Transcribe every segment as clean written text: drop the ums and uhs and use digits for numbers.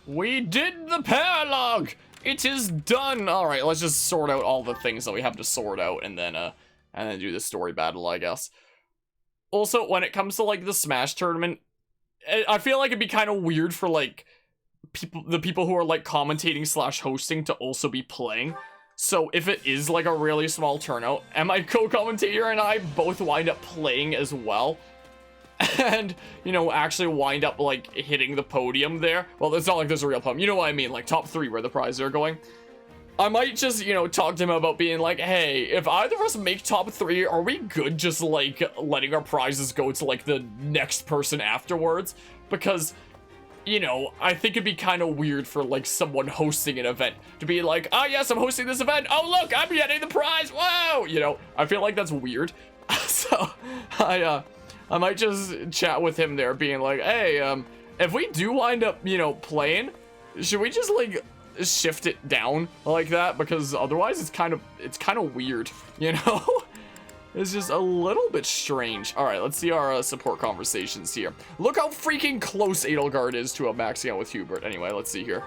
We did the paralog! It is done! Alright, let's just sort out all the things that we have to sort out and then do the story battle, I guess. Also, when it comes to, like, the Smash tournament, I feel like it'd be kind of weird for, like, the people who are, like, commentating slash hosting to also be playing. So if it is, like, a really small turnout, and my co-commentator and I both wind up playing as well, and, you know, actually wind up, like, hitting the podium there. Well, it's not like there's a real podium. You know what I mean? Like, top 3 where the prizes are going. I might just, you know, talk to him about being like, hey, if either of us make top 3, are we good just, like, letting our prizes go to, like, the next person afterwards? Because, you know, I think it'd be kind of weird for, like, someone hosting an event to be like, oh, yes, I'm hosting this event. Oh, look, I'm getting the prize. Whoa! You know, I feel like that's weird. So, I might just chat with him there being like, hey, if we do wind up, you know, playing, should we just, like, shift it down like that? Because otherwise it's kind of weird, you know? It's just a little bit strange. All right, let's see our support conversations here. Look how freaking close Edelgard is to a maxing out with Hubert. Anyway, let's see here.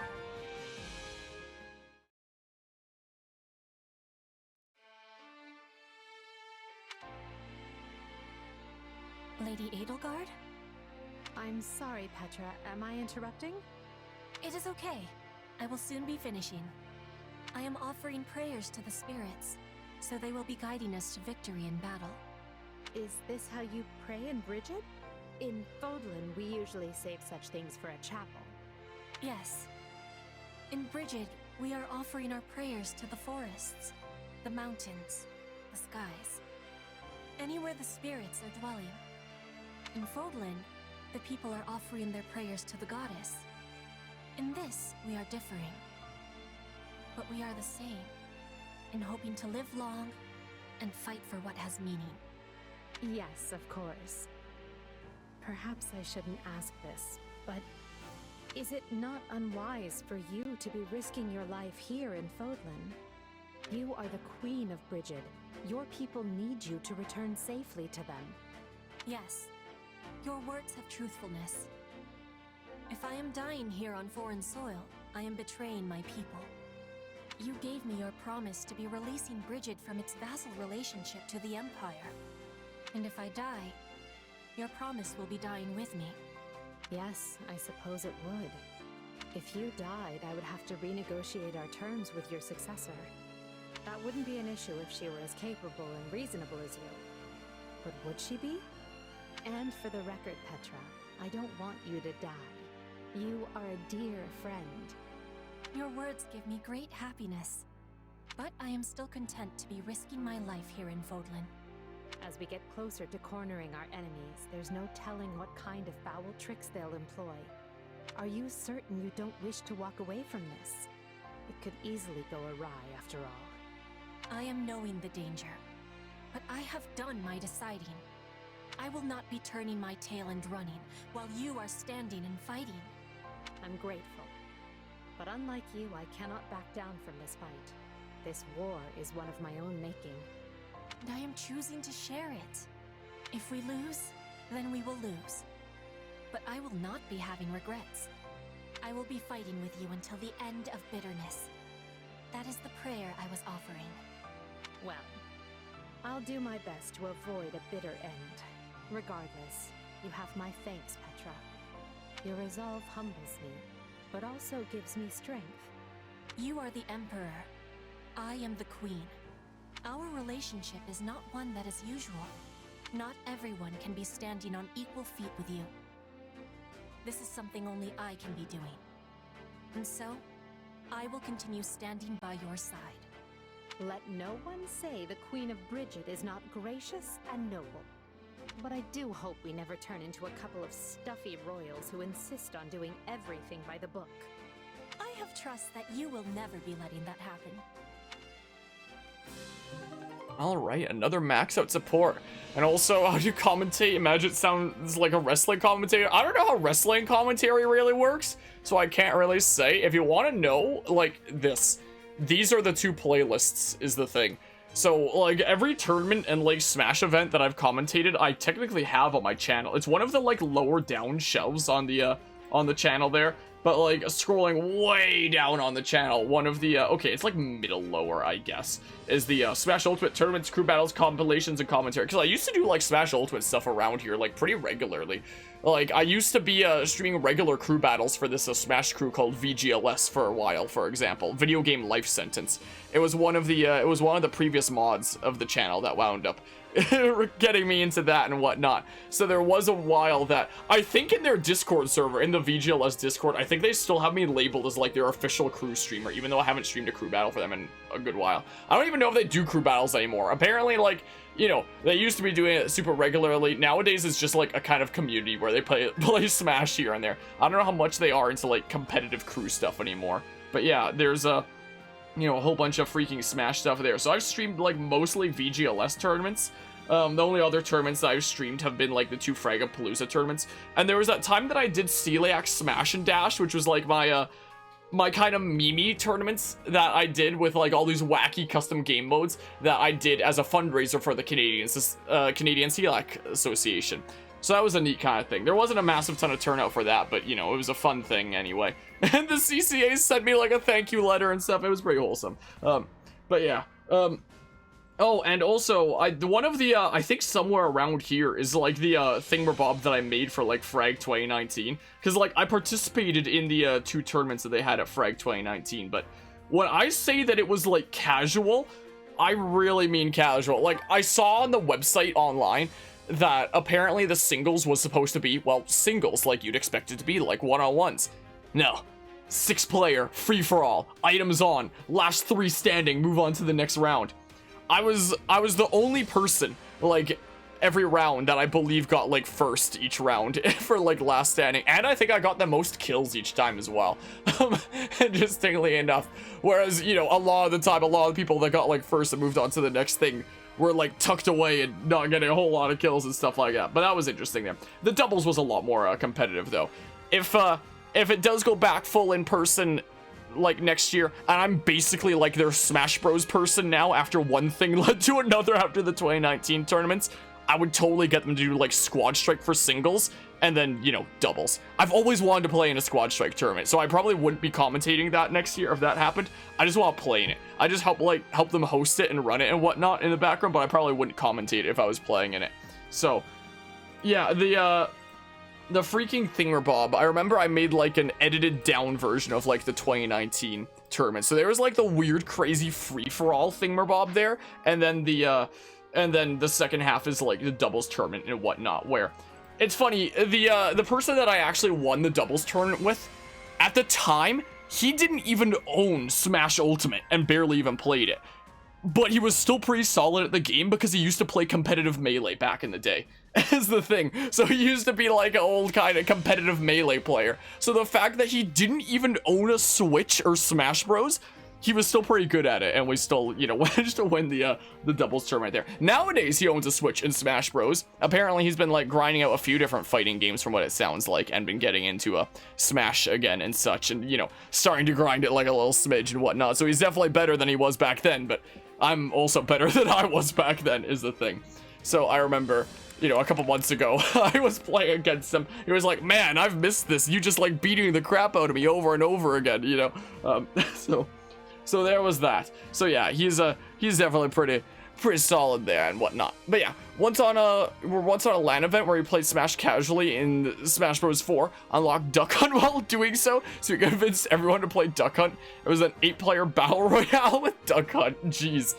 Lady Edelgard? I'm sorry, Petra. Am I interrupting? It is okay. I will soon be finishing. I am offering prayers to the spirits, so they will be guiding us to victory in battle. Is this how you pray in Bridget? In Fodlan, we usually save such things for a chapel. Yes. In Bridget, we are offering our prayers to the forests, the mountains, the skies. Anywhere the spirits are dwelling. In Fodlan, the people are offering their prayers to the goddess. In this, we are differing. But we are the same, in hoping to live long and fight for what has meaning. Yes, of course. Perhaps I shouldn't ask this, but is it not unwise for you to be risking your life here in Fodlan? You are the Queen of Bridget. Your people need you to return safely to them. Yes, your words have truthfulness. If I am dying here on foreign soil, I am betraying my people. You gave me your promise to be releasing Bridget from its vassal relationship to the Empire. And if I die, your promise will be dying with me. Yes, I suppose it would. If you died, I would have to renegotiate our terms with your successor. That wouldn't be an issue if she were as capable and reasonable as you. But would she be? And for the record, Petra, I don't want you to die. You are a dear friend. Your words give me great happiness. But I am still content to be risking my life here in Fodlan. As we get closer to cornering our enemies, there's no telling what kind of foul tricks they'll employ. Are you certain you don't wish to walk away from this? It could easily go awry after all. I am knowing the danger, but I have done my deciding. I will not be turning my tail and running, while you are standing and fighting. I'm grateful. But unlike you, I cannot back down from this fight. This war is one of my own making. And I am choosing to share it. If we lose, then we will lose. But I will not be having regrets. I will be fighting with you until the end of bitterness. That is the prayer I was offering. Well, I'll do my best to avoid a bitter end. Regardless, you have my thanks, Petra. Your resolve humbles me, but also gives me strength. You are the Emperor. I am the Queen. Our relationship is not one that is usual. Not everyone can be standing on equal feet with you. This is something only I can be doing. And so, I will continue standing by your side. Let no one say the Queen of Bridget is not gracious and noble. But I do hope we never turn into a couple of stuffy royals who insist on doing everything by the book. I have trust that you will never be letting that happen. Alright, another max out support. And also, how do you commentate? Imagine it sounds like a wrestling commentator. I don't know how wrestling commentary really works, so I can't really say. If you want to know, like this, these are the two playlists is the thing. So, like, every tournament and, like, Smash event that I've commentated, I technically have on my channel. It's one of the, like, lower down shelves on the channel there. But like scrolling way down on the channel, one of the okay, it's like middle lower, I guess, is the Smash Ultimate tournaments, crew battles, compilations, and commentary. Because I used to do like Smash Ultimate stuff around here like pretty regularly. Like I used to be streaming regular crew battles for this Smash crew called VGLS for a while. For example, Video Game Life Sentence. It was one of the previous mods of the channel that wound up getting me into that and whatnot. So there was a while that I think in their Discord server, in the VGLS Discord, I think they still have me labeled as like their official crew streamer, even though I haven't streamed a crew battle for them in a good while. I don't even know if they do crew battles anymore. Apparently, like, you know, they used to be doing it super regularly. Nowadays, it's just like a kind of community where they play Smash here and there. I don't know how much they are into like competitive crew stuff anymore. But yeah, there's a, you know, a whole bunch of freaking Smash stuff there. So I've streamed like mostly VGLS tournaments. The only other tournaments that I've streamed have been like the 2 Fragapalooza tournaments. And there was that time that I did Celiac Smash and Dash, which was like my my kind of meme tournaments that I did with like all these wacky custom game modes that I did as a fundraiser for the Canadian Celiac Association. So that was a neat kind of thing. There wasn't a massive ton of turnout for that, but you know, it was a fun thing anyway. And the CCA sent me like a thank you letter and stuff. It was pretty wholesome. But yeah. Oh, and also, one of the, I think somewhere around here is, like, the, thingamabob that I made for, like, Frag 2019. Because, like, I participated in the, 2 tournaments that they had at Frag 2019. But when I say that it was, like, casual, I really mean casual. Like, I saw on the website online that apparently the singles was supposed to be, well, singles, like you'd expect it to be, like, one-on-ones. No. 6-player, free-for-all, items on, last 3 standing, move on to the next round. I was the only person, like, every round that I believe got, like, first each round for, like, last standing. And I think I got the most kills each time as well. Interestingly enough. Whereas, you know, a lot of the time, a lot of the people that got, like, first and moved on to the next thing were, like, tucked away and not getting a whole lot of kills and stuff like that. But that was interesting there. The doubles was a lot more competitive, though. If it does go back full in person, like next year, and I'm basically like their Smash Bros person now after one thing led to another after the 2019 tournaments, I would totally get them to do like Squad Strike for singles and then, you know, doubles. I've always wanted to play in a Squad Strike tournament, so I probably wouldn't be commentating that next year if that happened. I just want to play in it. I just help them host it and run it and whatnot in the background, but I probably wouldn't commentate it if I was playing in it. So yeah, the freaking thingamabob, I remember I made like an edited down version of like the 2019 tournament. So there was like the weird crazy free-for-all thingamabob there, and then the second half is like the doubles tournament and whatnot, where it's funny, the person that I actually won the doubles tournament with at the time, he didn't even own Smash Ultimate and barely even played it. But he was still pretty solid at the game because he used to play competitive Melee back in the day. Is the thing. So he used to be like an old kind of competitive Melee player. So the fact that he didn't even own a Switch or Smash Bros, he was still pretty good at it, and we still, you know, managed to win the doubles tournament there. Nowadays, he owns a Switch in Smash Bros. Apparently, he's been like grinding out a few different fighting games from what it sounds like, and been getting into a Smash again and such, and, you know, starting to grind it like a little smidge and whatnot. So he's definitely better than he was back then, but I'm also better than I was back then, is the thing. So I remember, you know, a couple months ago, I was playing against him. He was like, man, I've missed this. You just like beating the crap out of me over and over again, you know? So there was that. So yeah, he's definitely pretty solid there and whatnot. But yeah, once on a LAN event where we played Smash casually in Smash Bros 4, unlocked Duck Hunt while doing so we convinced everyone to play Duck Hunt. It was an 8-player battle royale with Duck Hunt. Jeez.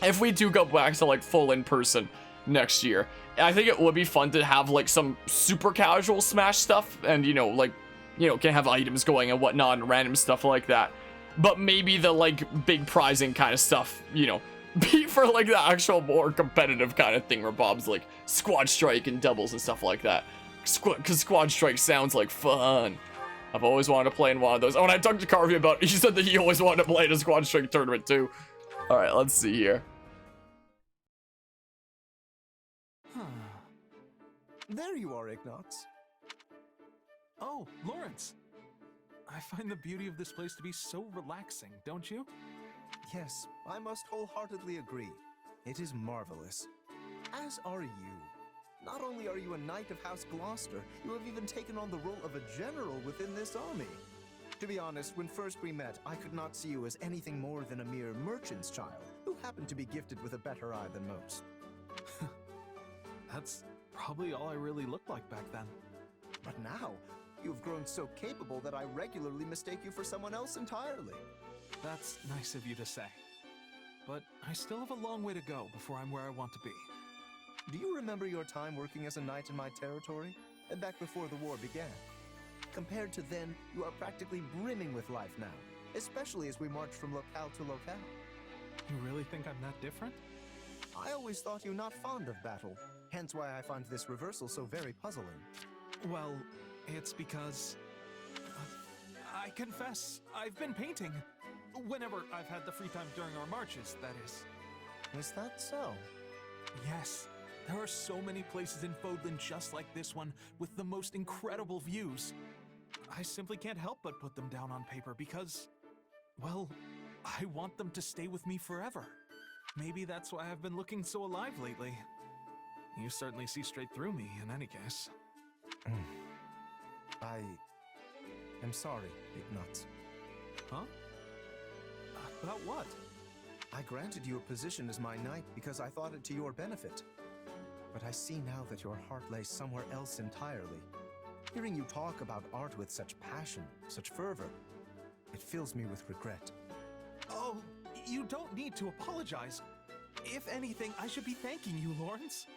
If we do go back to like full in person next year, I think it would be fun to have like some super casual Smash stuff, and you know, like, you know, can have items going and whatnot and random stuff like that. But maybe the like big prizing kind of stuff, you know, be for like the actual more competitive kind of thingamabobs, like Squad Strike and doubles and stuff like that. Because Squad Strike sounds like fun. I've always wanted to play in one of those. Oh, and I talked to Carvey about it. He said that he always wanted to play in a Squad Strike tournament too. All right, let's see here. There you are, Ignatz. Oh, Lawrence. I find the beauty of this place to be so relaxing, don't you? Yes, I must wholeheartedly agree. It is marvelous. As are you. Not only are you a knight of House Gloucester, you have even taken on the role of a general within this army. To be honest, when first we met, I could not see you as anything more than a mere merchant's child, who happened to be gifted with a better eye than most. That's probably all I really looked like back then. But now, you have grown so capable that I regularly mistake you for someone else entirely. That's nice of you to say. But I still have a long way to go before I'm where I want to be. Do you remember your time working as a knight in my territory? Back before the war began? Compared to then, you are practically brimming with life now, especially as we march from locale to locale. You really think I'm that different? I always thought you not fond of battle, hence why I find this reversal so very puzzling. Well, it's because... I confess, I've been painting. Whenever I've had the free time during our marches, that is. Is that so? Yes. There are so many places in Fodlan just like this one, with the most incredible views. I simply can't help but put them down on paper because, well, I want them to stay with me forever. Maybe that's why I've been looking so alive lately. You certainly see straight through me, in any case. I am sorry, Ignatz. Huh? About what? I granted you a position as my knight because I thought it to your benefit. But I see now that your heart lays somewhere else entirely. Hearing you talk about art with such passion, such fervor, it fills me with regret. Oh, you don't need to apologize. If anything, I should be thanking you, Lawrence.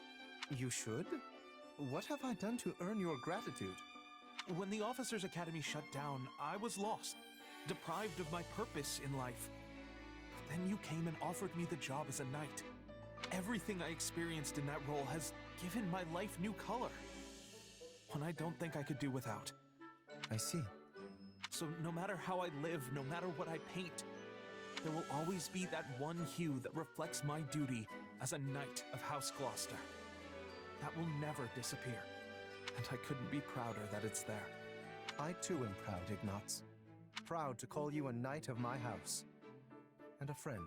You should? What have I done to earn your gratitude? When the Officers' Academy shut down, I was lost, deprived of my purpose in life. But then you came and offered me the job as a knight. Everything I experienced in that role has given my life new color. One I don't think I could do without. I see. So no matter how I live, no matter what I paint, there will always be that one hue that reflects my duty as a knight of House Gloucester. That will never disappear, and I couldn't be prouder that it's there. I too am proud, Ignatz. Proud to call you a knight of my house. And a friend.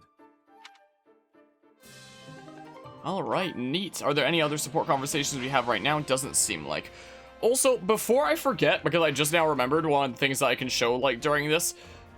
Alright, neat. Are there any other support conversations we have right now? Doesn't seem like. Also, before I forget, because I just now remembered one of the things that I can show, like, during this,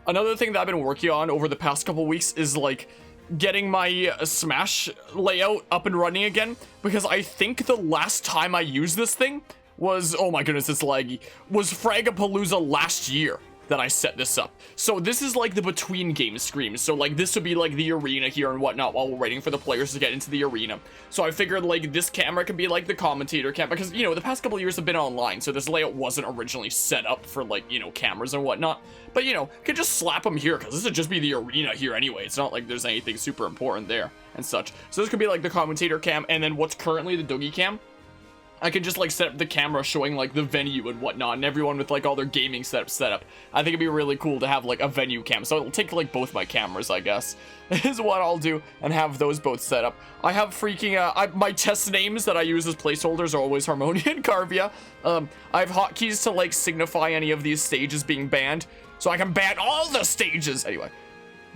another thing that I've been working on over the past couple weeks is, like, getting my Smash layout up and running again, because I think the last time I used this thing was, oh my goodness, it's laggy, was Fragapalooza last year that I set this up. So this is like the between game screen. So like this would be like the arena here and whatnot while we're waiting for the players to get into the arena. So I figured like this camera could be like the commentator cam, because you know the past couple of years have been online, so this layout wasn't originally set up for like, you know, cameras and whatnot. But you know, could just slap them here because this would just be the arena here anyway. It's not like there's anything super important there and such. So this could be like the commentator cam, and then what's currently the Doogie cam, I could just like set up the camera showing like the venue and whatnot, and everyone with like all their gaming setup set up. I think it'd be really cool to have like a venue cam. So it'll take like both my cameras, I guess, is what I'll do, and have those both set up. I have freaking, my test names that I use as placeholders are always Harmonia and Carvia. I have hotkeys to like signify any of these stages being banned, so I can ban all the stages. Anyway.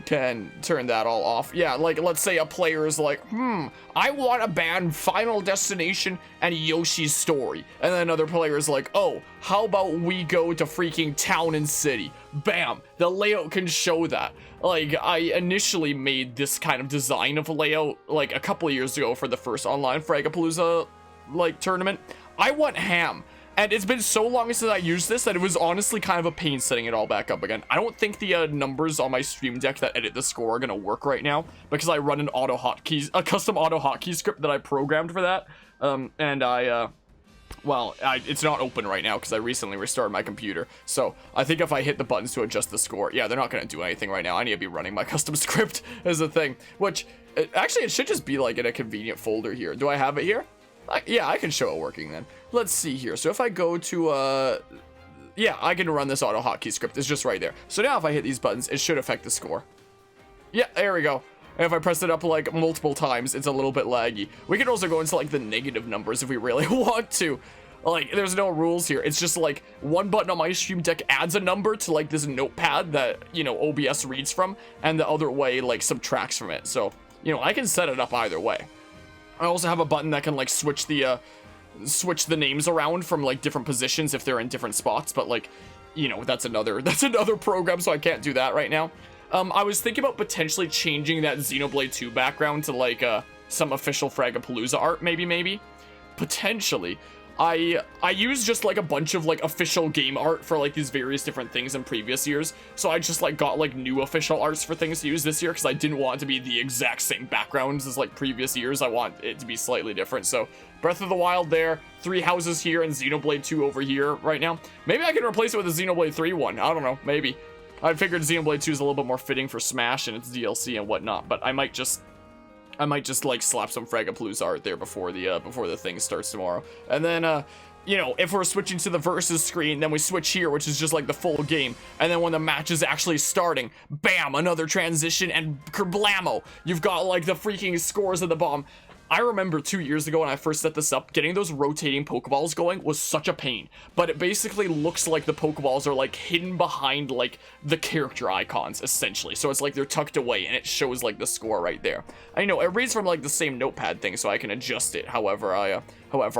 Can turn that all off. Yeah, like, let's say a player is like, I want to ban Final Destination and Yoshi's Story. And then another player is like, oh, how about we go to freaking Town and City? Bam! The layout can show that. Like, I initially made this kind of design of a layout, like, a couple of years ago for the first online Fragapalooza, like, tournament. I went ham. And it's been so long since I used this that it was honestly kind of a pain setting it all back up again. I don't think the numbers on my stream deck that edit the score are going to work right now, because I run a custom auto hotkey script that I programmed for that. It's not open right now because I recently restarted my computer. So I think if I hit the buttons to adjust the score, yeah, they're not going to do anything right now. I need to be running my custom script as a thing, which actually it should just be like in a convenient folder here. Do I have it here? Yeah, I can show it working then. Let's see here. So if I go to, yeah, I can run this auto hotkey script. It's just right there. So now if I hit these buttons, it should affect the score. Yeah, there we go. And if I press it up like multiple times, it's a little bit laggy. We can also go into like the negative numbers if we really want to. Like, there's no rules here. It's just like one button on my stream deck adds a number to like this notepad that, you know, OBS reads from, and the other way like subtracts from it. So, you know, I can set it up either way. I also have a button that can like switch the switch the names around from like different positions if they're in different spots, but like, you know, that's another program, so I can't do that right now. I was thinking about potentially changing that Xenoblade 2 background to like some official Fragapalooza art, maybe. Potentially. I used just like a bunch of like official game art for like these various different things in previous years, so I just like got like new official arts for things to use this year because I didn't want it to be the exact same backgrounds as like previous years. I want it to be slightly different. So Breath of the Wild there, Three Houses here, and Xenoblade 2 over here right now. Maybe I can replace it with a Xenoblade 3 one. I don't know, maybe. I figured Xenoblade 2 is a little bit more fitting for Smash and its DLC and whatnot, but I might just like slap some Fragapalooza art there before the thing starts tomorrow. And then you know, if we're switching to the versus screen, then we switch here, which is just like the full game. And then when the match is actually starting, bam, another transition, and kerblamo, you've got like the freaking scores at the bottom. I remember 2 years ago when I first set this up, getting those rotating Pokeballs going was such a pain. But it basically looks like the Pokeballs are like hidden behind like the character icons, essentially. So it's like they're tucked away and it shows like the score right there. I know it reads from like the same notepad thing, so I can adjust it however I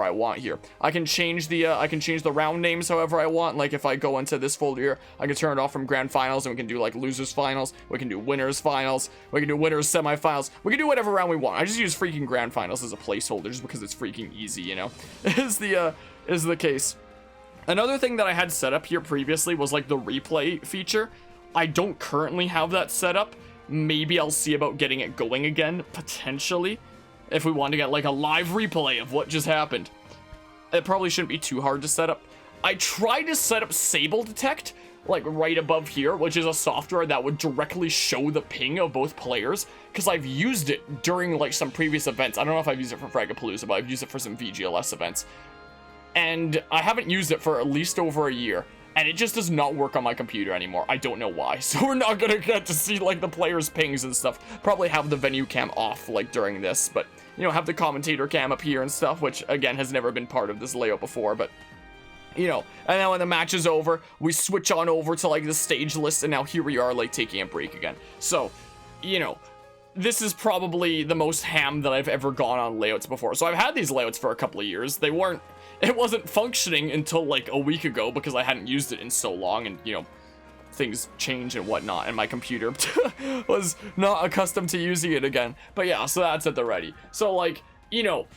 want here. I can change the round names however I want. Like if I go into this folder here, I can turn it off from grand finals, and we can do like losers finals, we can do winners finals, we can do winners semifinals, we can do whatever round we want. I just use freaking grand finals as a placeholder just because it's freaking easy, you know, is the case. Another thing that I had set up here previously was like the replay feature. I don't currently have that set up. Maybe I'll see about getting it going again, potentially, if we want to get like a live replay of what just happened. It probably shouldn't be too hard to set up. I tried to set up Sable Detect, like right above here, which is a software that would directly show the ping of both players, because I've used it during like some previous events. I don't know if I've used it for Fragapalooza, but I've used it for some VGLS events. And I haven't used it for at least over a year, and it just does not work on my computer anymore. I don't know why. So we're not gonna get to see like the players' pings and stuff. Probably have the venue cam off like during this, but you know, have the commentator cam up here and stuff, which again has never been part of this layout before, but you know. And then when the match is over, we switch on over to like the stage list, and now here we are like taking a break again. So, you know, this is probably the most ham that I've ever gone on layouts before. So I've had these layouts for a couple of years. It wasn't functioning until like a week ago because I hadn't used it in so long, and you know, things change and whatnot, and my computer was not accustomed to using it again. But yeah, so that's at the ready. So like, you know,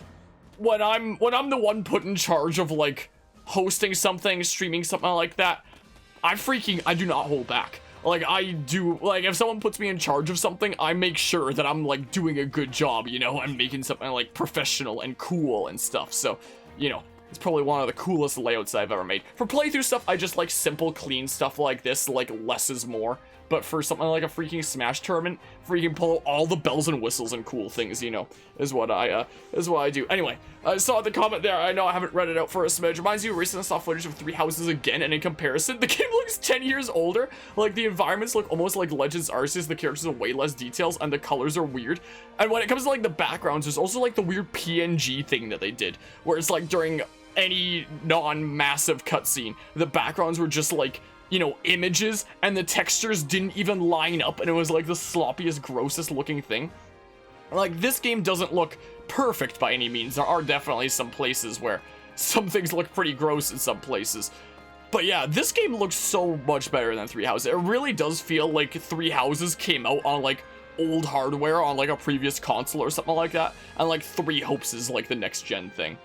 when I'm the one put in charge of like hosting something, streaming something like that, I do not hold back. Like I do, like if someone puts me in charge of something, I make sure that I'm like doing a good job, you know, I'm making something like professional and cool and stuff. So, you know, it's probably one of the coolest layouts I've ever made. For playthrough stuff, I just like simple, clean stuff like this, like less is more. But for something like a freaking Smash tournament, freaking pull out all the bells and whistles and cool things, you know, is what I do. Anyway, I saw the comment there. I know I haven't read it out for a smidge. Reminds you, recently saw footage of Three Houses again, and in comparison, the game looks 10 years older. Like, the environments look almost like Legends Arceus. The characters have way less details, and the colors are weird. And when it comes to, like, the backgrounds, there's also, like, the weird PNG thing that they did, where it's, like, during any non-massive cutscene, the backgrounds were just, like, you know, images, and the textures didn't even line up, and it was like the sloppiest, grossest looking thing. Like, this game doesn't look perfect by any means. There are definitely some places where some things look pretty gross in some places. But yeah, this game looks so much better than Three Houses. It really does feel like Three Houses came out on like old hardware on like a previous console or something like that, and like Three Hopes is like the next gen thing.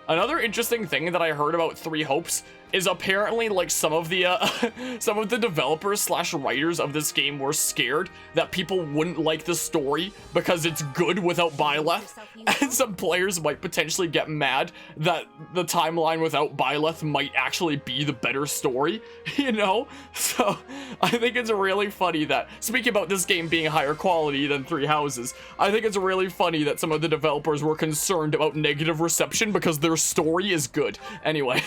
Another interesting thing that I heard about Three Hopes is apparently like some of the developers slash writers of this game were scared that people wouldn't like the story because it's good without Byleth, and some players might potentially get mad that the timeline without Byleth might actually be the better story, you know? So I think it's really funny that, speaking about this game being higher quality than Three Houses, I think it's really funny that some of the developers were concerned about negative reception because their story is good. Anyway,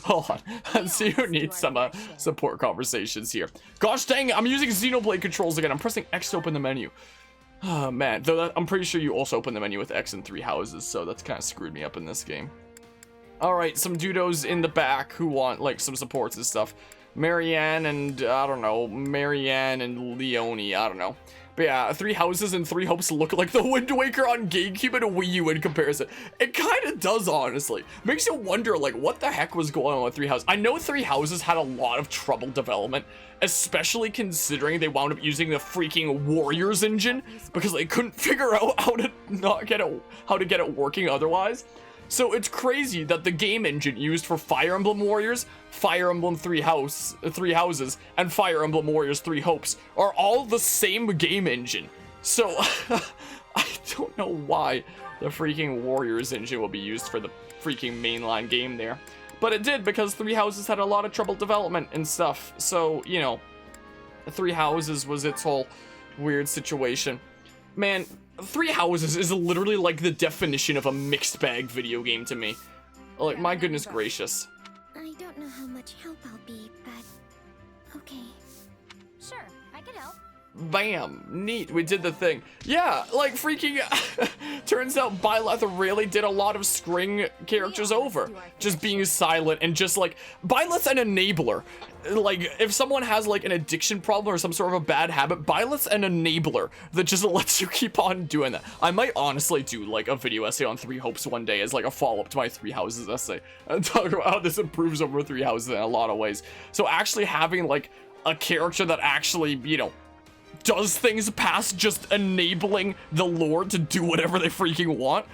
hold on. Let's see who needs some support conversations here. Gosh dang, I'm using Xenoblade controls again. I'm pressing X to open the menu. Oh man, though I'm pretty sure you also open the menu with X in Three Houses, so that's kind of screwed me up in this game. Alright, some dudos in the back who want like some supports and stuff. Marianne and, I don't know, Marianne and Leonie, I don't know. But yeah, Three Houses and Three Hopes look like the Wind Waker on GameCube and Wii U in comparison. It kind of does, honestly. Makes you wonder, like, what the heck was going on with Three Houses? I know Three Houses had a lot of trouble development, especially considering they wound up using the freaking Warriors engine because they couldn't figure out how to get it working otherwise. So it's crazy that the game engine used for Fire Emblem Warriors, Fire Emblem Three Houses, and Fire Emblem Warriors Three Hopes are all the same game engine. So I don't know why the freaking Warriors engine will be used for the freaking mainline game there. But it did, because Three Houses had a lot of trouble development and stuff. So, you know, Three Houses was its whole weird situation. Man, Three Houses is literally like the definition of a mixed bag video game to me. Like, my goodness gracious. I don't know how much help I'll be, but okay. Sure, I can help. Bam, neat, we did the thing. Yeah, like freaking, turns out Byleth really did a lot of screwing characters over. Just being silent and just like, Byleth's an enabler. Like, if someone has like an addiction problem or some sort of a bad habit, Byleth's an enabler that just lets you keep on doing that. I might honestly do like a video essay on Three Hopes one day as like a follow-up to my Three Houses essay and talk about how this improves over Three Houses in a lot of ways. So actually having like a character that actually, you know, does things past just enabling the lore to do whatever they freaking want,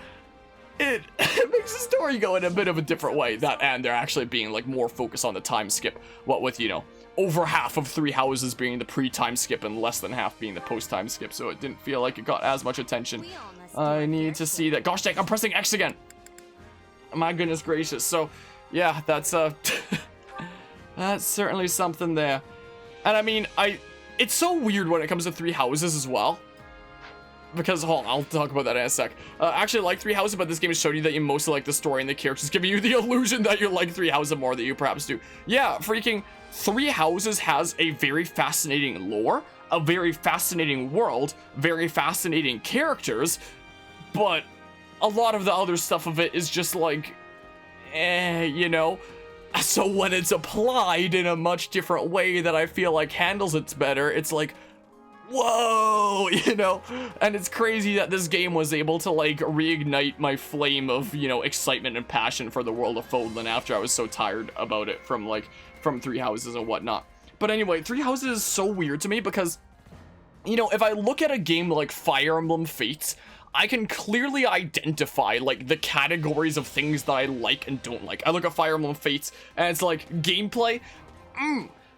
it makes the story go in a bit of a different way. That, and they're actually being like more focused on the time skip, what with, you know, over half of Three Houses being the pre-time skip and less than half being the post-time skip, so it didn't feel like it got as much attention. I need to see that. Gosh dang, I'm pressing X again. My goodness gracious. So yeah, that's that's certainly something there. And I mean, it's so weird when it comes to Three Houses as well. Because, hold on, I'll talk about that in a sec. Actually, I like Three Houses, but this game is showing you that you mostly like the story and the characters, giving you the illusion that you like Three Houses more than you perhaps do. Yeah, freaking Three Houses has a very fascinating lore, a very fascinating world, very fascinating characters, but a lot of the other stuff of it is just like, you know? So when it's applied in a much different way that I feel like handles it better, it's like, whoa, you know? And it's crazy that this game was able to like reignite my flame of, you know, excitement and passion for the world of Fodlan after I was so tired about it from Three Houses and whatnot. But anyway, Three Houses is so weird to me because, you know, if I look at a game like Fire Emblem Fates, I can clearly identify, like, the categories of things that I like and don't like. I look at Fire Emblem Fates, and it's like, gameplay,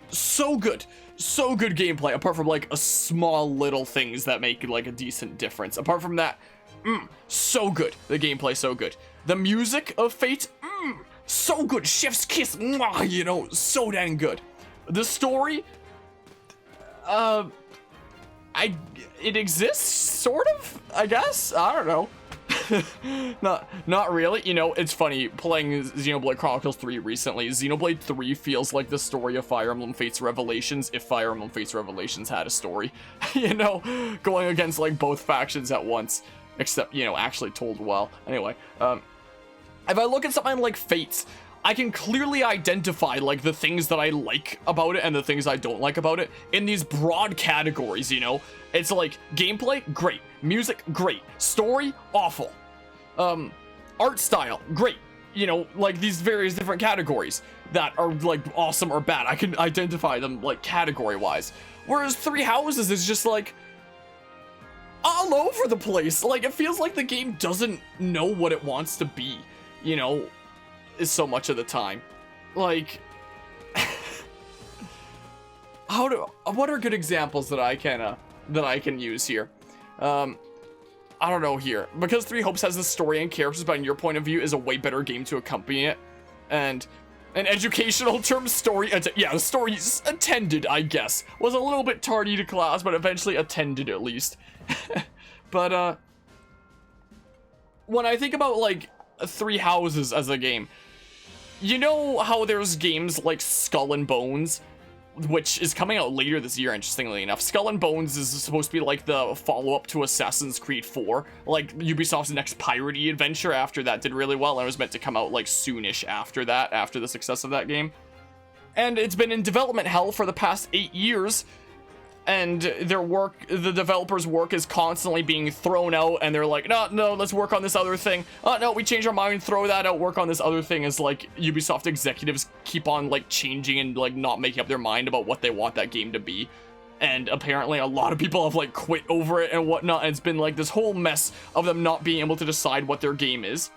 so good. So good gameplay, apart from, like, a small little things that make, like, a decent difference. Apart from that, so good. The gameplay, so good. The music of Fate, so good. Chef's kiss, mwah, you know, so dang good. The story, it exists, sort of, I guess? I don't know. Not really. You know, it's funny, playing Xenoblade Chronicles 3 recently, Xenoblade 3 feels like the story of Fire Emblem Fates Revelations if Fire Emblem Fates Revelations had a story. You know, going against, like, both factions at once, except, you know, actually told well. Anyway, if I look at something like Fates, I can clearly identify, like, the things that I like about it and the things I don't like about it in these broad categories, you know? It's like, gameplay, great. Music, great. Story, awful. Art style, great. You know, like, these various different categories that are, like, awesome or bad. I can identify them, like, category-wise. Whereas Three Houses is just, like, all over the place. Like, it feels like the game doesn't know what it wants to be, you know? Is so much of the time. Like, what are good examples that I can use here? I don't know here. Because Three Hopes has the story and characters, but in your point of view is a way better game to accompany it. And an educational term story, yeah, the story's attended, I guess. Was a little bit tardy to class, but eventually attended at least. But, when I think about, like, Three Houses as a game, you know how there's games like Skull and Bones, which is coming out later this year, interestingly enough. Skull and Bones is supposed to be like the follow-up to Assassin's Creed 4, like Ubisoft's next piratey adventure after that did really well, and it was meant to come out like soonish after that, after the success of that game. And it's been in development hell for the past 8 years, and the developers' work is constantly being thrown out, and they're like, no, let's work on this other thing. Oh, no, we changed our mind, throw that out, work on this other thing, as, like, Ubisoft executives keep on, like, changing and, like, not making up their mind about what they want that game to be. And apparently a lot of people have, like, quit over it and whatnot, and it's been, like, this whole mess of them not being able to decide what their game is.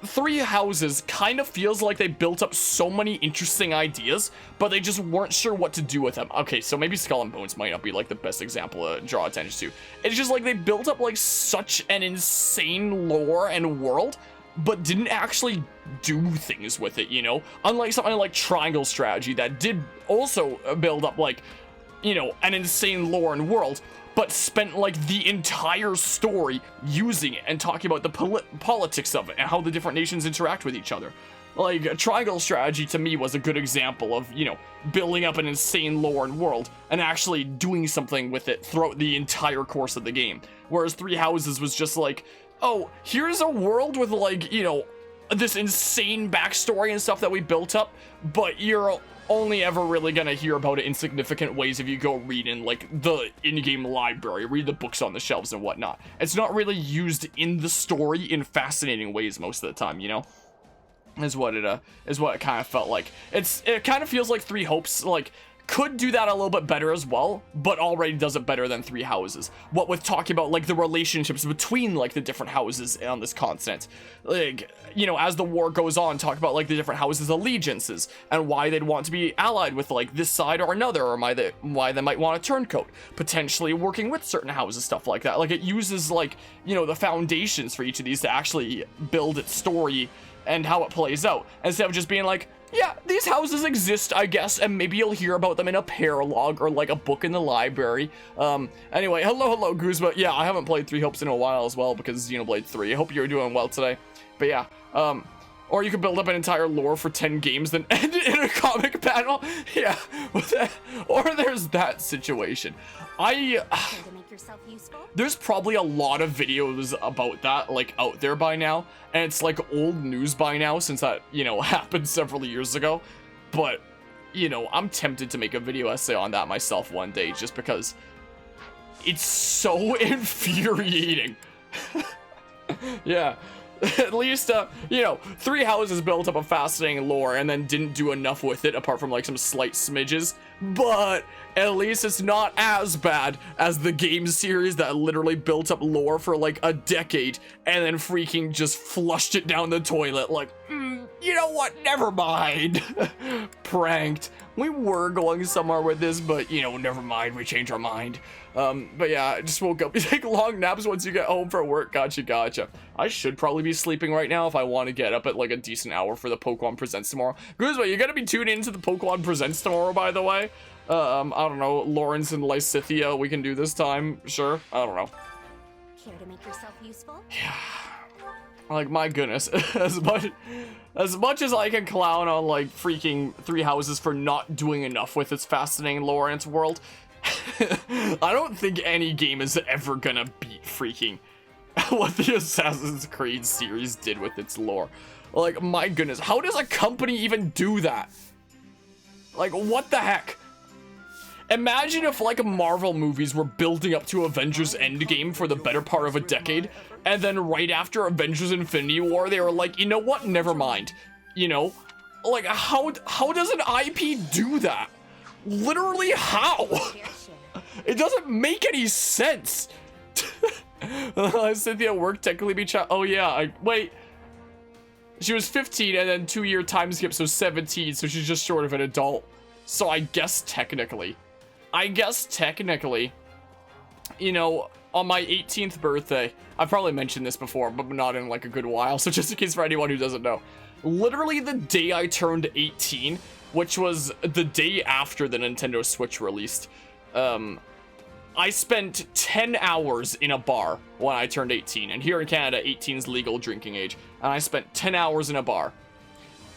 Three Houses kind of feels like they built up so many interesting ideas, but they just weren't sure what to do with them. Okay, so maybe Skull and Bones might not be, like, the best example to draw attention to. It's just, like, they built up, like, such an insane lore and world, but didn't actually do things with it, you know? Unlike something like Triangle Strategy that did also build up, like, you know, an insane lore and world, but spent, like, the entire story using it and talking about the politics of it and how the different nations interact with each other. Like, Triangle Strategy to me was a good example of, you know, building up an insane lore and world and actually doing something with it throughout the entire course of the game. Whereas Three Houses was just like, oh, here's a world with, like, you know, this insane backstory and stuff that we built up, but you're only ever really gonna hear about it in significant ways if you go read in, like, the in-game library, read the books on the shelves and whatnot. It's not really used in the story in fascinating ways most of the time, you know? Is what it kind of felt like. It kind of feels like Three Hopes, like, could do that a little bit better as well, but already does it better than Three Houses. What with talking about, like, the relationships between, like, the different houses on this continent. Like, you know, as the war goes on, talk about, like, the different houses' allegiances and why they'd want to be allied with, like, this side or another, or why they might want a turncoat. Potentially working with certain houses, stuff like that. Like, it uses, like, you know, the foundations for each of these to actually build its story and how it plays out, instead of just being like, yeah, these houses exist, I guess, and maybe you'll hear about them in a paralogue or, like, a book in the library. Anyway, hello, Guzma. Yeah, I haven't played Three Hopes in a while as well because Xenoblade 3. I hope you're doing well today. But yeah, or you could build up an entire lore for 10 games, then end it in a comic panel. Yeah, or there's that situation. There's probably a lot of videos about that, like, out there by now, and it's, like, old news by now since that, you know, happened several years ago. But, you know, I'm tempted to make a video essay on that myself one day, just because it's so infuriating. Yeah. At least, you know, Three Houses built up a fascinating lore and then didn't do enough with it apart from, like, some slight smidges. But at least it's not as bad as the game series that literally built up lore for, like, a decade and then freaking just flushed it down the toilet. Like, you know what? Never mind. Pranked. We were going somewhere with this, but, you know, never mind. We changed our mind. But yeah, I just woke up. You take long naps once you get home from work. Gotcha. I should probably be sleeping right now if I want to get up at, like, a decent hour for the Pokemon Presents tomorrow. Guzma, you're gonna be tuned into the Pokemon Presents tomorrow, by the way. I don't know, Lawrence and Lysithia, we can do this time. Sure. I don't know. Care to make yourself useful? Yeah. Like, my goodness. As much as I can clown on, like, freaking Three Houses for not doing enough with its fascinating lore and its world, I don't think any game is ever gonna beat freaking what the Assassin's Creed series did with its lore. Like, my goodness, how does a company even do that? Like, what the heck? Imagine if, like, Marvel movies were building up to Avengers Endgame for the better part of a decade, and then right after Avengers Infinity War, they were like, you know what, never mind. You know? Like, how does an IP do that? Literally, how? It doesn't make any sense. Cynthia worked technically be oh yeah, wait. She was 15 and then 2-year time skip, so 17, so she's just short of an adult. So I guess technically, you know, on my 18th birthday, I've probably mentioned this before, but not in, like, a good while, so just in case for anyone who doesn't know, literally the day I turned 18, which was the day after the Nintendo Switch released, I spent 10 hours in a bar when I turned 18, and here in Canada, 18 is legal drinking age, and I spent 10 hours in a bar.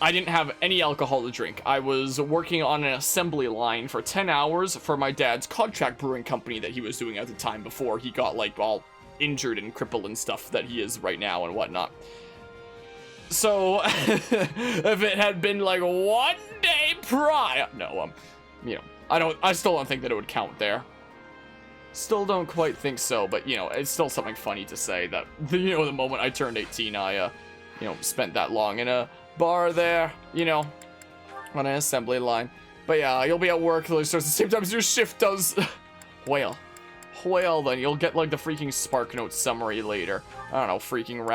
I didn't have any alcohol to drink. I was working on an assembly line for 10 hours for my dad's contract brewing company that he was doing at the time before he got, like, all injured and crippled and stuff that he is right now and whatnot. So, if it had been, like, one day prior... No, you know, I still don't think that it would count there. Still don't quite think so, but, you know, it's still something funny to say that, you know, the moment I turned 18, I, you know, spent that long in a bar there, you know, on an assembly line. But yeah, you'll be at work, it starts the same time as your shift does. Well, then you'll get, like, the freaking SparkNotes summary later. I don't know, freaking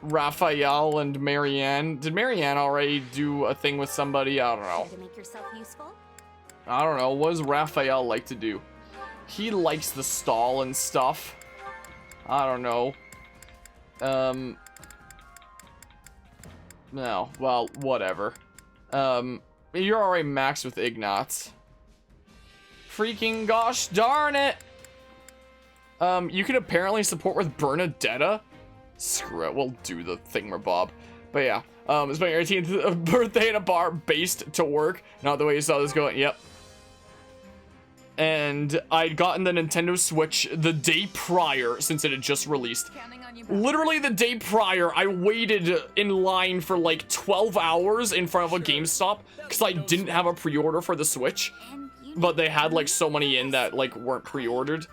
Raphael and Marianne. Did Marianne already do a thing with somebody? I don't know. To make yourself useful? I don't know. What does Raphael like to do? He likes the stall and stuff. I don't know. No. Well, whatever. You're already maxed with Ignatz. Freaking gosh darn it! You can apparently support with Bernadetta? Screw it, we'll do the thingamabob. But yeah, it's my 18th birthday in a bar, based to work. Not the way you saw this going, yep. And I'd gotten the Nintendo Switch the day prior, since it had just released. Literally the day prior, I waited in line for like 12 hours in front of a GameStop, because I didn't have a pre-order for the Switch. But they had like so many in that like weren't pre-ordered.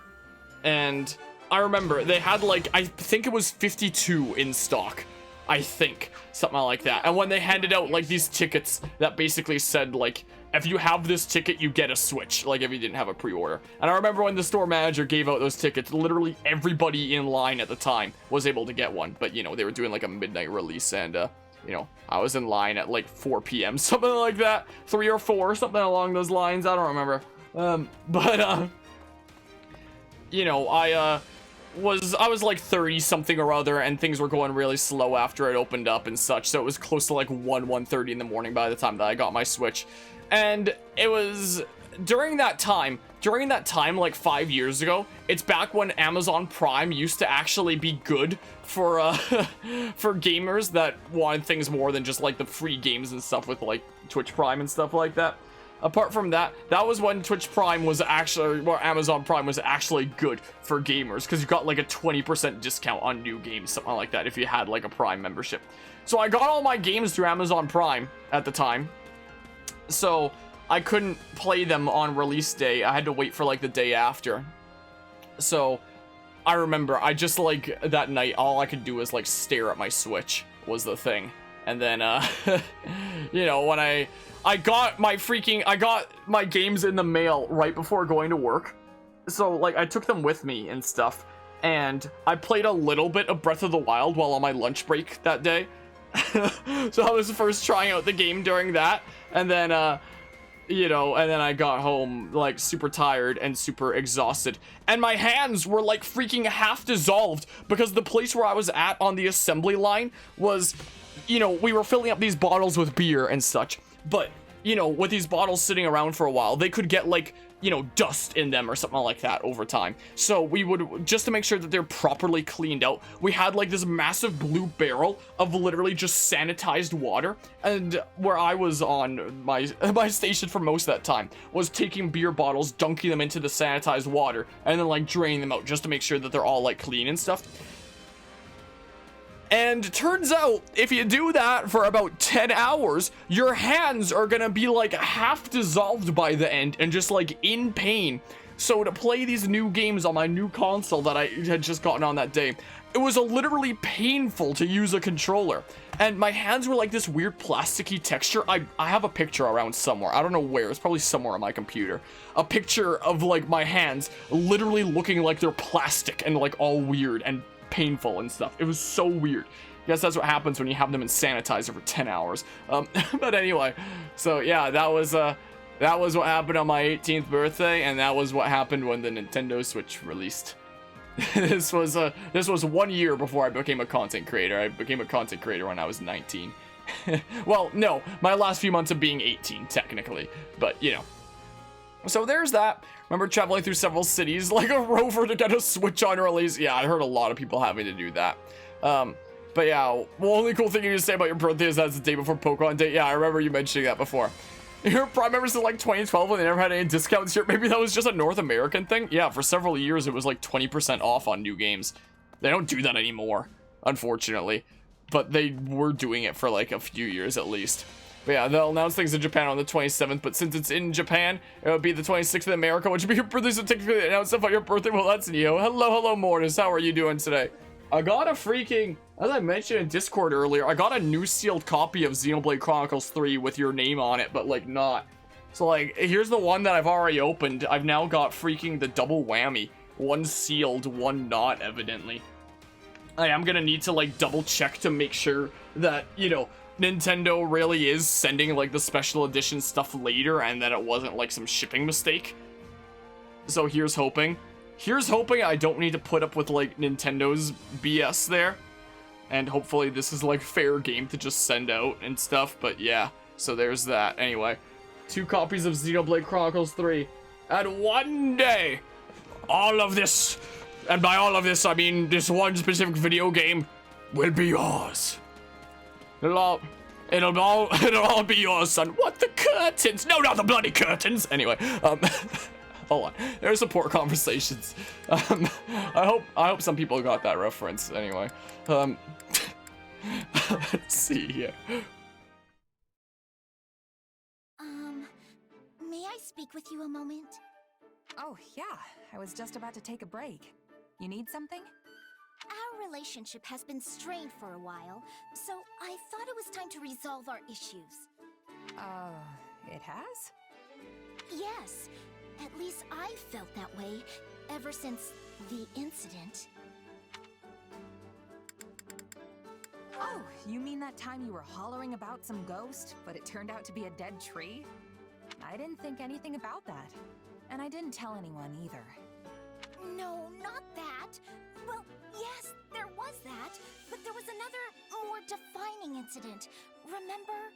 And I remember they had like, I think it was 52 in stock. I think. Something like that. And when they handed out like these tickets that basically said like, if you have this ticket, you get a Switch. Like if you didn't have a pre-order. And I remember when the store manager gave out those tickets, literally everybody in line at the time was able to get one. But you know, they were doing like a midnight release and you know, I was in line at like 4 p.m. Something like that. 3 or 4, something along those lines. I don't remember. You know, I was like 30 something or other, and things were going really slow after it opened up and such, so it was close to like 1:30 in the morning by the time that I got my Switch. And it was during that time like 5 years ago. It's back when Amazon Prime used to actually be good for for gamers that wanted things more than just like the free games and stuff with like Twitch Prime and stuff like that. Apart from that, that was when Twitch Prime was actually, well, Amazon Prime was actually good for gamers, because you got like a 20% discount on new games, something like that, if you had like a Prime membership. So I got all my games through Amazon Prime at the time, so I couldn't play them on release day. I had to wait for like the day after. So I remember I just like that night, all I could do was like stare at my Switch was the thing. And then, you know, when I got my games in the mail right before going to work. So, like, I took them with me and stuff. And I played a little bit of Breath of the Wild while on my lunch break that day. So I was first trying out the game during that. And then, you know, and then I got home, like, super tired and super exhausted. And my hands were, like, freaking half dissolved because the place where I was at on the assembly line was, you know, we were filling up these bottles with beer and such. But, you know, with these bottles sitting around for a while, they could get, like, you know, dust in them or something like that over time. So we would, just to make sure that they're properly cleaned out, we had, like, this massive blue barrel of literally just sanitized water. And where I was on my station for most of that time was taking beer bottles, dunking them into the sanitized water, and then, like, draining them out just to make sure that they're all, like, clean and stuff. And turns out, if you do that for about 10 hours, your hands are gonna be like half dissolved by the end and just like in pain. So to play these new games on my new console that I had just gotten on that day, it was literally painful to use a controller. And my hands were like this weird plasticky texture. I have a picture around somewhere. I don't know where. It's probably somewhere on my computer. A picture of like my hands literally looking like they're plastic and like all weird and painful and stuff. It was so weird. I guess that's what happens when you have them in sanitizer for 10 hours. But anyway, so yeah, that was what happened on my 18th birthday, and that was what happened when the Nintendo Switch released. This was 1 year before I became a content creator. I became a content creator when I was 19. Well, no, my last few months of being 18, technically, but you know. So there's that. Remember traveling through several cities like a rover to get a Switch on release? Yeah, I heard a lot of people having to do that. But yeah, the only cool thing you need to say about your birthday is that's the day before Pokemon Day. Yeah, I remember you mentioning that before. Your Prime members in like 2012 when they never had any discounts here. Maybe that was just a North American thing? Yeah, for several years it was like 20% off on new games. They don't do that anymore, unfortunately. But they were doing it for like a few years at least. But yeah, they'll announce things in Japan on the 27th, but since it's in Japan, it would be the 26th in America, which would be your birthday, so technically announced stuff on your birthday. Well, that's Neo. Hello, Mortis. How are you doing today? I got a freaking, as I mentioned in Discord earlier, I got a new sealed copy of Xenoblade Chronicles 3 with your name on it, but like not. So like, here's the one that I've already opened. I've now got freaking the double whammy. One sealed, one not, evidently. I am gonna need to like double check to make sure that, you know, Nintendo really is sending like the special edition stuff later and that it wasn't like some shipping mistake. So here's hoping. Here's hoping I don't need to put up with like Nintendo's BS there. And hopefully this is like fair game to just send out and stuff. But yeah, so there's that. Anyway, 2 copies of Xenoblade Chronicles 3. And one day, all of this, and by all of this I mean this one specific video game, will be yours. It'll all be yours, son. What, the curtains? No, not the bloody curtains. Anyway, hold on. There's support conversations. I hope some people got that reference. Anyway, let's see here. May I speak with you a moment? Oh, yeah. I was just about to take a break. You need something? Our relationship has been strained for a while, so I thought it was time to resolve our issues. It has? Yes, at least I felt that way ever since the incident. Oh, you mean that time you were hollering about some ghost, but it turned out to be a dead tree? I didn't think anything about that. And I didn't tell anyone either. No, not that. Well, yes, there was that, but there was another, more defining incident. Remember?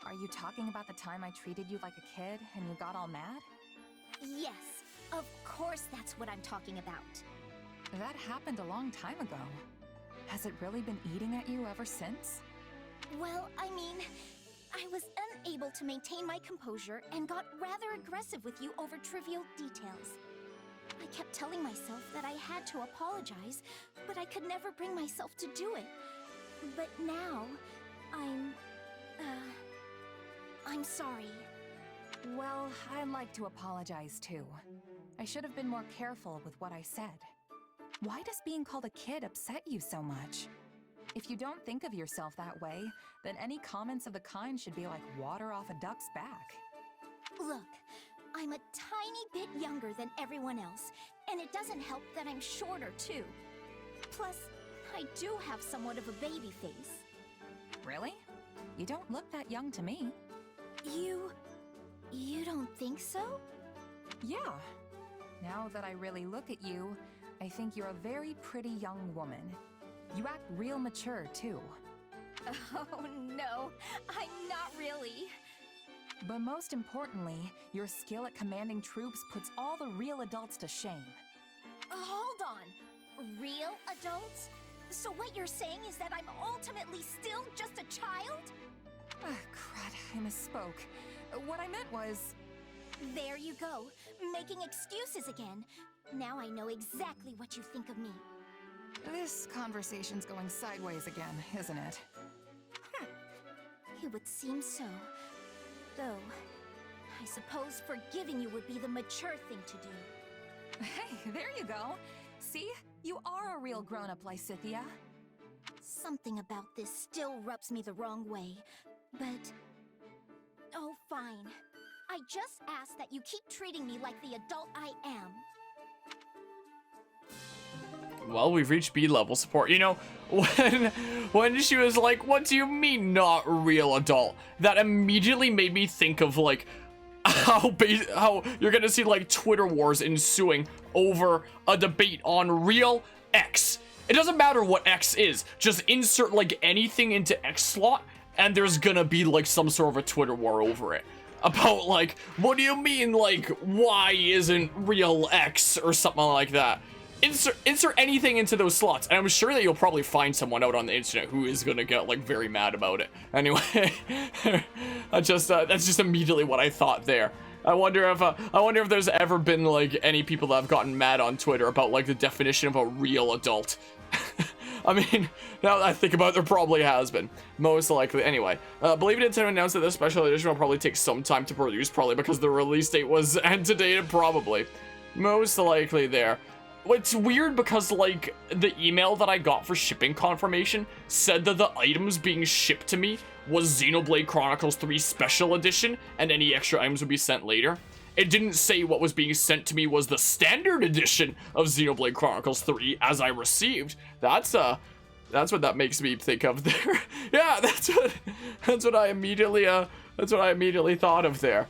Are you talking about the time I treated you like a kid and you got all mad? Yes, of course that's what I'm talking about. That happened a long time ago. Has it really been eating at you ever since? Well, I mean, I was unable to maintain my composure and got rather aggressive with you over trivial details. I kept telling myself that I had to apologize, but I could never bring myself to do it. But now, I'm sorry. Well, I'd like to apologize too. I should have been more careful with what I said. Why does being called a kid upset you so much? If you don't think of yourself that way, then any comments of the kind should be like water off a duck's back. Look, I'm a tiny bit younger than everyone else, and it doesn't help that I'm shorter too. Plus, I do have somewhat of a baby face. Really? You don't look that young to me. You don't think so? Yeah. Now that I really look at you, I think you're a very pretty young woman. You act real mature, too. Oh no, I'm not really. But most importantly, your skill at commanding troops puts all the real adults to shame. Hold on. Real adults? So what you're saying is that I'm ultimately still just a child? Crud, I misspoke. What I meant was... There you go, making excuses again. Now I know exactly what you think of me. This conversation's going sideways again, isn't it? It would seem so. Though, I suppose forgiving you would be the mature thing to do. Hey, there you go. See? You are a real grown-up, Lysithia. Something about this still rubs me the wrong way, but... Oh, fine. I just ask that you keep treating me like the adult I am. Well, we've reached B-level support. You know, when she was like, what do you mean not real adult? That immediately made me think of like how you're gonna see like Twitter wars ensuing over a debate on real X. It doesn't matter what X is, just insert like anything into X slot and there's gonna be like some sort of a Twitter war over it. About like, what do you mean like Y isn't real X or something like that? Insert anything into those slots, and I'm sure that you'll probably find someone out on the internet who is gonna get like very mad about it. Anyway, that's just immediately what I thought there. I wonder if there's ever been like any people that have gotten mad on Twitter about like the definition of a real adult. I mean, now that I think about it, there probably has been. Most likely. Anyway, believe Nintendo announced that this special edition will probably take some time to produce, probably because the release date was antedated, probably. Most likely there. It's weird because, like, the email that I got for shipping confirmation said that the items being shipped to me was Xenoblade Chronicles 3 Special Edition, and any extra items would be sent later. It didn't say what was being sent to me was the standard edition of Xenoblade Chronicles 3 as I received. That's what that makes me think of there. Yeah, that's what I immediately thought of there.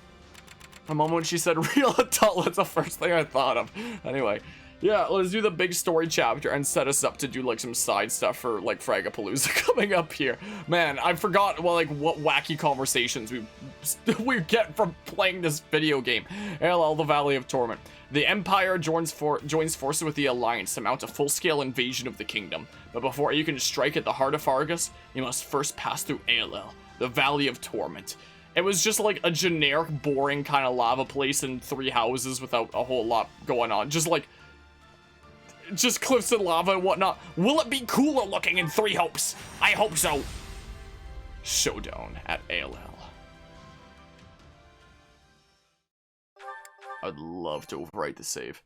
A moment when she said real adult, that's the first thing I thought of. Anyway, yeah, let's do the big story chapter and set us up to do like some side stuff for like Fragapalooza coming up here. Man, I forgot what wacky conversations we get from playing this video game. LL, the Valley of Torment. The Empire joins forces with the Alliance to mount a full-scale invasion of the kingdom. But before you can strike at the heart of Argus, you must first pass through ALL, the Valley of Torment. It was just like a generic, boring kind of lava place and 3 houses without a whole lot going on. Just cliffs and lava and whatnot. Will it be cooler looking in 3 Hopes? I hope so. Showdown at ALL. I'd love to overwrite the save.